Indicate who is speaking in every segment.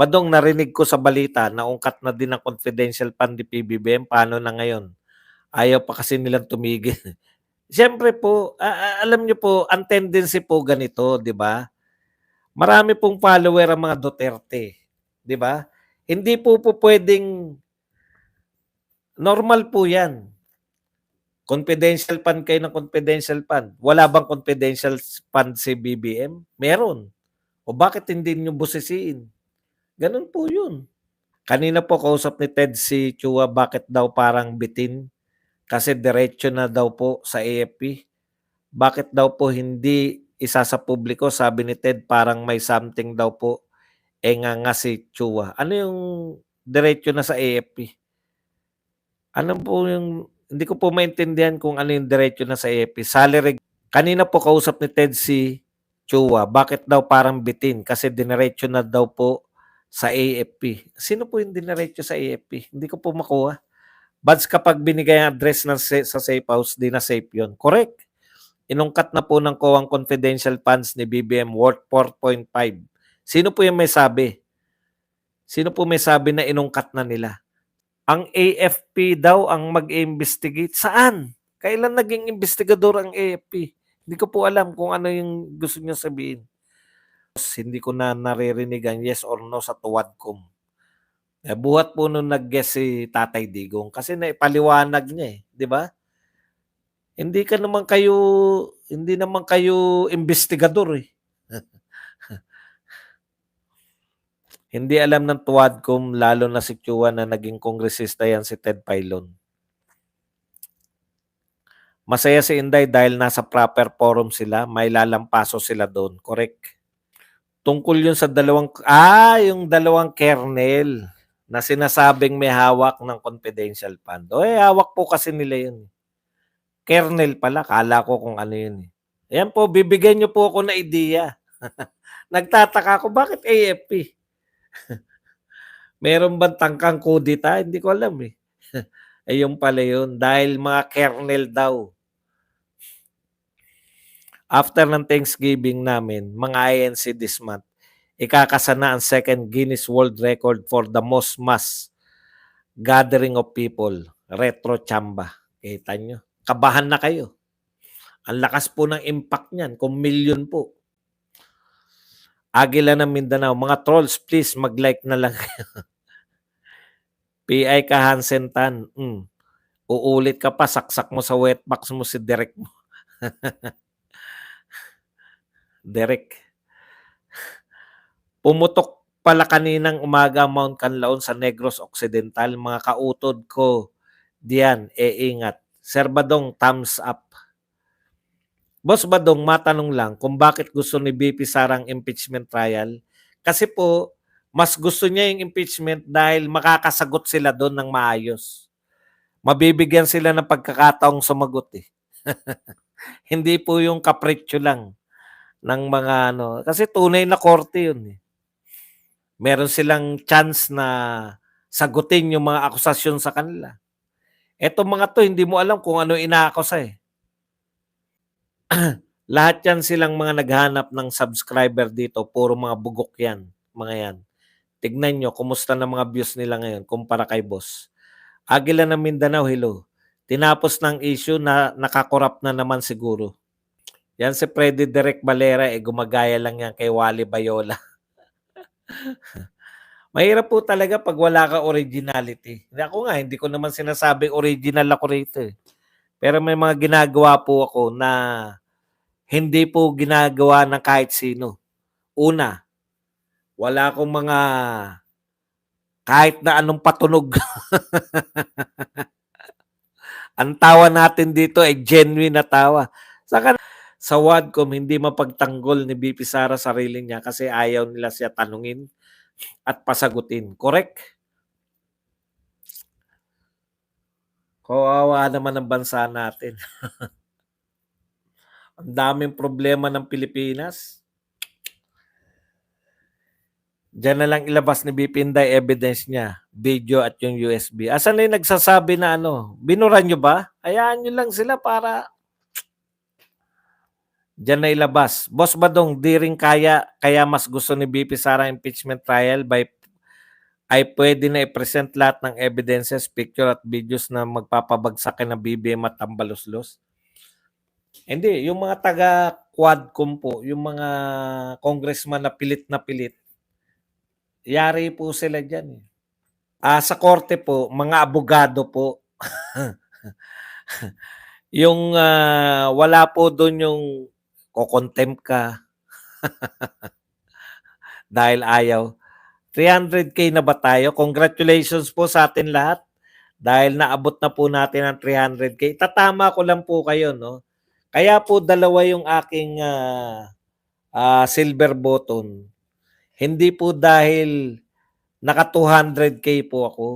Speaker 1: Badong, narinig ko sa balita, naungkat na din ang confidential fund ni PBBM. Paano na ngayon? Ayaw pa kasi nilang tumigil. Siyempre po, alam niyo po, ang tendency po ganito, di ba? Marami pong follower ang mga Duterte, di ba? Hindi po pwedeng, normal po yan. Confidential fund kayo ng confidential fund. Wala bang confidential fund si BBM? Meron. O bakit hindi nyo busisiin? Ganun po yun. Kanina po kausap ni Ted si Chua, bakit daw parang bitin? Kasi diretso na daw po sa AFP. Bakit daw po hindi isa sa publiko? Sabi ni Ted parang may something daw po nga si Chua. Ano yung diretso na sa AFP? Ano po yung, hindi ko po maintindihan kung ano yung diretso na sa AFP. Salary, kanina po kausap ni Ted si Chua, bakit daw parang bitin? Kasi dinerecho na daw po sa AFP. Sino po yung dinerecho sa AFP? Hindi ko po makuha. Buds, kapag binigay ang address sa safe house, di na safe yun. Correct. Inungkat na po ng COA ang confidential funds ni BBM worth 4.5. Sino po yung may sabi? Sino po may sabi na inungkat na nila? Ang AFP daw ang mag-investigate. Saan? Kailan naging investigador ang AFP? Hindi ko po alam kung ano yung gusto niyo sabihin. Hindi ko na naririnig ang yes or no sa tuwadcom. Buhat po nung nag-guess si Tatay Digong kasi naipaliwanag niya di ba? Hindi naman kayo investigador Hindi alam ng tuwadcom lalo na si Chua na naging kongresista yan si Ted Filon. Masaya si Inday dahil nasa proper forum sila, may lalampaso sila doon. Correct. Tungkol yun sa yung dalawang kernel na sinasabing may hawak ng confidential fund. Hawak po kasi nila yun. Kernel pala, kala ko kung ano yun. Ayan po, bibigyan niyo po ako na ideya. Nagtataka ako, bakit AFP? Meron bang tangkang kudita? Hindi ko alam Ayun pala yun, dahil mga kernel daw. After ng Thanksgiving namin, mga INC this month, ikakasana ang second Guinness World Record for the most mass gathering of people, Retro Chamba. Kita nyo, kabahan na kayo. Ang lakas po ng impact niyan, kung million po. Agila ng Mindanao, mga trolls, please mag-like na lang kayo. PI ka Hansen Tan, uulit ka pa, saksak mo sa wetbox mo si Derek mo. Derek. Pumutok pala kaninang umaga Mount Canlaon sa Negros Occidental. Mga kautod ko diyan, ingat. Sir Badong, thumbs up. Boss Badong, matanong lang kung bakit gusto ni BP Sarang impeachment trial. Kasi po, mas gusto niya yung impeachment dahil makakasagot sila doon ng maayos. Mabibigyan sila ng pagkakataong sumagot Hindi po yung kapritsyo lang ng mga kasi tunay na korte yun Meron silang chance na sagutin yung mga akusasyon sa kanila. Etong mga to, hindi mo alam kung ano inaakusa Lahat yan silang mga naghanap ng subscriber dito, puro mga bugok yan, mga yan. Tignan nyo, kumusta na mga views nila ngayon kumpara kay boss. Agila ng Mindanao, hello. Tinapos ng issue na nakakorap na naman siguro. Yan si Freddy Derek Valera, gumagaya lang yan kay Wally Bayola. Mahirap po talaga pag wala ka originality. Ako nga, hindi ko naman sinasabing original ako rito Pero may mga ginagawa po ako na hindi po ginagawa ng kahit sino. Una, wala akong mga kahit na anong patunog. Ang tawa natin dito ay genuine na tawa. Sa Wadcom, hindi mapagtanggol ni BP Sara sarili niya kasi ayaw nila siya tanungin at pasagutin. Correct? Kawawa naman ang bansa natin. Ang daming problema ng Pilipinas. Diyan na lang ilabas ni BP Inday evidence niya, video at yung USB. Asan na yung nagsasabi na binura nyo ba? Hayaan nyo lang sila para diyan na ilabas. Boss Badong, di rin kaya mas gusto ni BP Sara impeachment trial by ay pwede na i-present lahat ng evidences, picture at videos na magpapabagsak ng BBM at tambaluslos? Hindi, yung mga taga-Quadcom po, yung mga congressman na pilit, yari po sila dyan. Sa korte po, mga abogado po, yung wala po doon yung kokontempt ka dahil ayaw. 300K na ba tayo? Congratulations po sa atin lahat dahil naabot na po natin ang 300K. Tatama ko lang po kayo, no? Kaya po dalawa yung aking silver button. Hindi po dahil naka 200K po ako.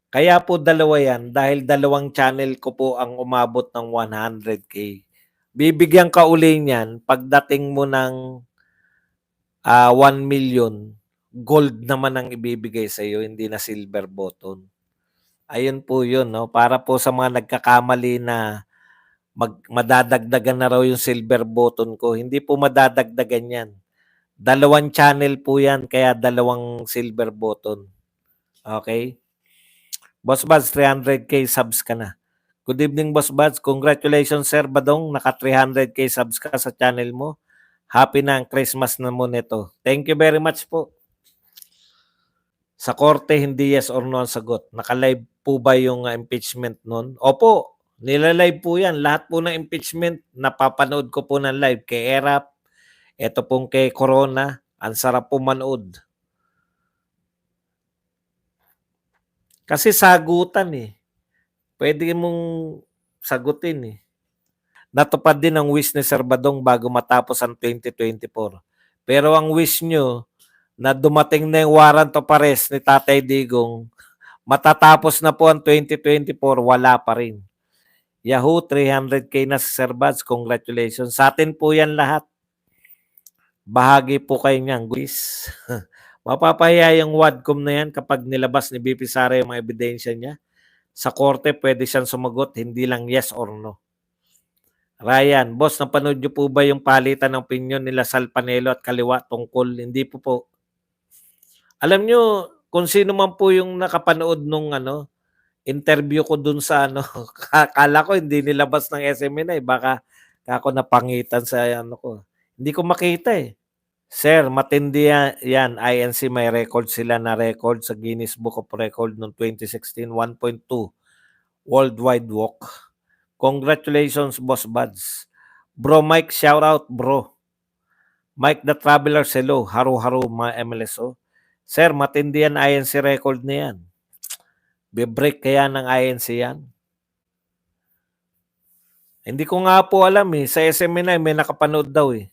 Speaker 1: Kaya po dalawa yan dahil dalawang channel ko po ang umabot ng 100K. Bibigyan ka uli niyan pagdating mo ng 1 million. Gold naman ang ibibigay sa iyo, hindi na silver button. Ayun po 'yun, no? Para po sa mga nagkakamali na madadagdagan na raw yung silver button ko. Hindi po madadagdagan 'yan. Dalawang channel po 'yan, kaya dalawang silver button. Okay? Boss Buds, 300K subs ka na. Good evening, Boss Buds. Congratulations, Sir Badong. Naka 300K subs ka sa channel mo. Happy na ang Christmas na mo nito. Thank you very much po. Sa korte, hindi yes or no ang sagot. Naka-live po ba yung impeachment nun? Opo, nilalive po yan. Lahat po ng impeachment, napapanood ko po ng live. Kay Erap, eto pong kay Corona, ang sarap po manood. Kasi sagutan eh. Pwede mong sagutin eh. Natupad din ang wish ni Sir Badong bago matapos ang 2024. Pero ang wish nyo, na dumating na yung warrant of arrest ni Tatay Digong, matatapos na po ang 2024, wala pa rin. Yahoo, 300K na sa Sir Buds. Congratulations. Sa atin po yan lahat. Bahagi po kayo niyan, guys. Mapapahiya yung Wadcom na yan kapag nilabas ni BP Sara yung mga ebidensya niya. Sa korte, pwede siyang sumagot, hindi lang yes or no. Ryan, boss, napanood niyo po ba yung palitan ng opinion nila Sal Panelo at Kaliwa tungkol? Hindi po. Alam niyo, kung sino man po yung nakapanood nung interview ko dun sa akala ko hindi nilabas ng SMNI, baka ako napangitan sa ko. Hindi ko makita eh. Sir, matindi yan. INC may record sila na record sa Guinness Book of Record noong 2016, 1.2 worldwide walk. Congratulations, Boss Buds. Bro Mike, shout out, bro. Mike the Traveler, hello. Haru-haru, mga MLSO. Sir, matindi yan INC record na yan. Be-break kaya ng INC yan? Hindi ko nga po alam eh. Sa SMNI may nakapanood daw eh.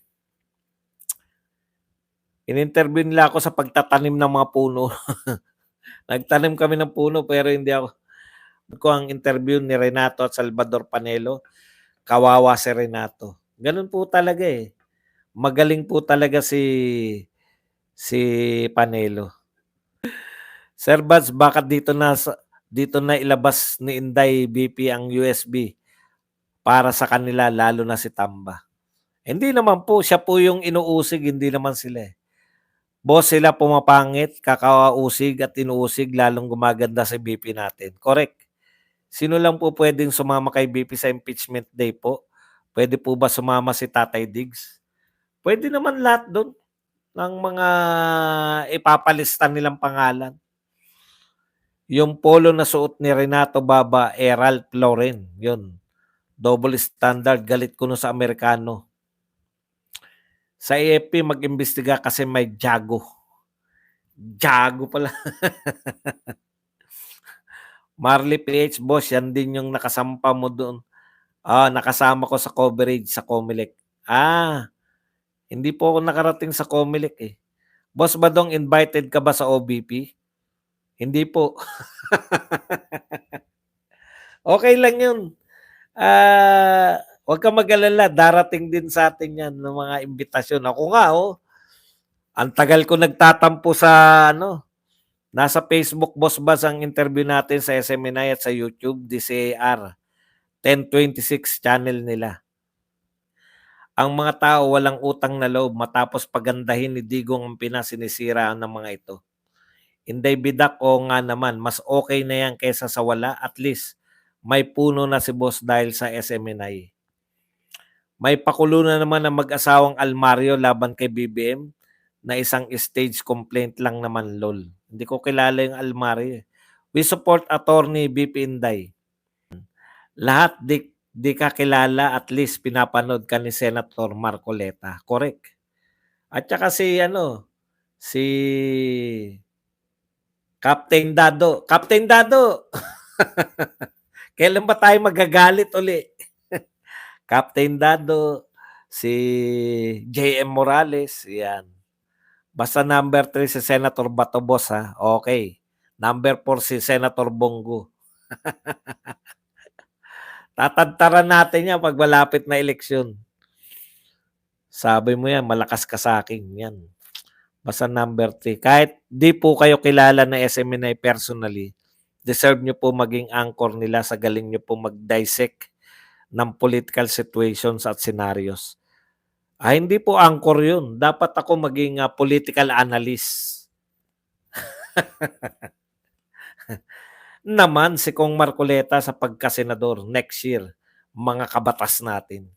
Speaker 1: In-interview nila ako sa pagtatanim ng mga puno. Nagtanim kami ng puno pero hindi ako. Ko ang interview ni Renato at Salvador Panelo. Kawawa si Renato. Ganun po talaga eh. Magaling po talaga si Panelo. Sir Buds, bakit dito na ilabas ni Inday BP ang USB para sa kanila, lalo na si Tamba? Hindi naman po, siya po yung inuusig, hindi naman sila eh. Boss, sila pumapangit, kakausig at inuusig, lalong gumaganda sa BP natin. Correct. Sino lang po pwedeng sumama kay BP sa impeachment day po? Pwede po ba sumama si Tatay Diggs? Pwede naman lahat doon ng mga ipapalista nilang pangalan. Yung polo na suot ni Renato Baba, Ralph Lauren. Yun. Double standard. Galit ko no sa Amerikano. Sa AFP, mag-imbestiga kasi may Jago. Jago pala. Marley PH, boss, yan din yung nakasampa mo doon. Nakasama ko sa coverage sa Comelec. Hindi po ako nakarating sa Comelec eh. Boss Badong, invited ka ba sa OBP? Hindi po. Okay lang yun. Huwag ka mag-alala, darating din sa atin yan ng mga imbitasyon. Ako nga, ang tagal ko nagtatampo sa nasa Facebook, Boss Buzz, ang interview natin sa SMNI at sa YouTube, DCAR. 1026 channel nila. Ang mga tao walang utang na loob matapos pagandahin ni Digong ang Pinas, sinisira ng mga ito. Inday Bidak, oo nga naman, mas okay na yan kaysa sa wala. At least, may puno na si boss dahil sa SMNI. May pakulo na naman ang mag-asawang Almario laban kay BBM na isang stage complaint lang naman, lol. Hindi ko kilala yung Almario. We support attorney BP Inday. Lahat di ka kilala, at least pinapanood ka ni Senator Marcoleta. Correct. At saka si Captain Dado. Captain Dado! Kailan ba tayo magagalit uli? Captain Dado, si JM Morales, yan. Basta number 3 si Senator Batobos, ha? Okay. Number 4 si Senator Bongo. Tatantaran natin yan pag malapit na eleksyon. Sabi mo yan, malakas ka sa akin. Yan. Basta number 3. Kahit di po kayo kilala na SMNI personally, deserve nyo po maging anchor nila sa galing nyo po mag-dissect ng political situations at scenarios. Hindi po anchor yun. Dapat ako maging political analyst. Naman si Kong Marcoleta sa pagkasenador next year, mga kabatas natin.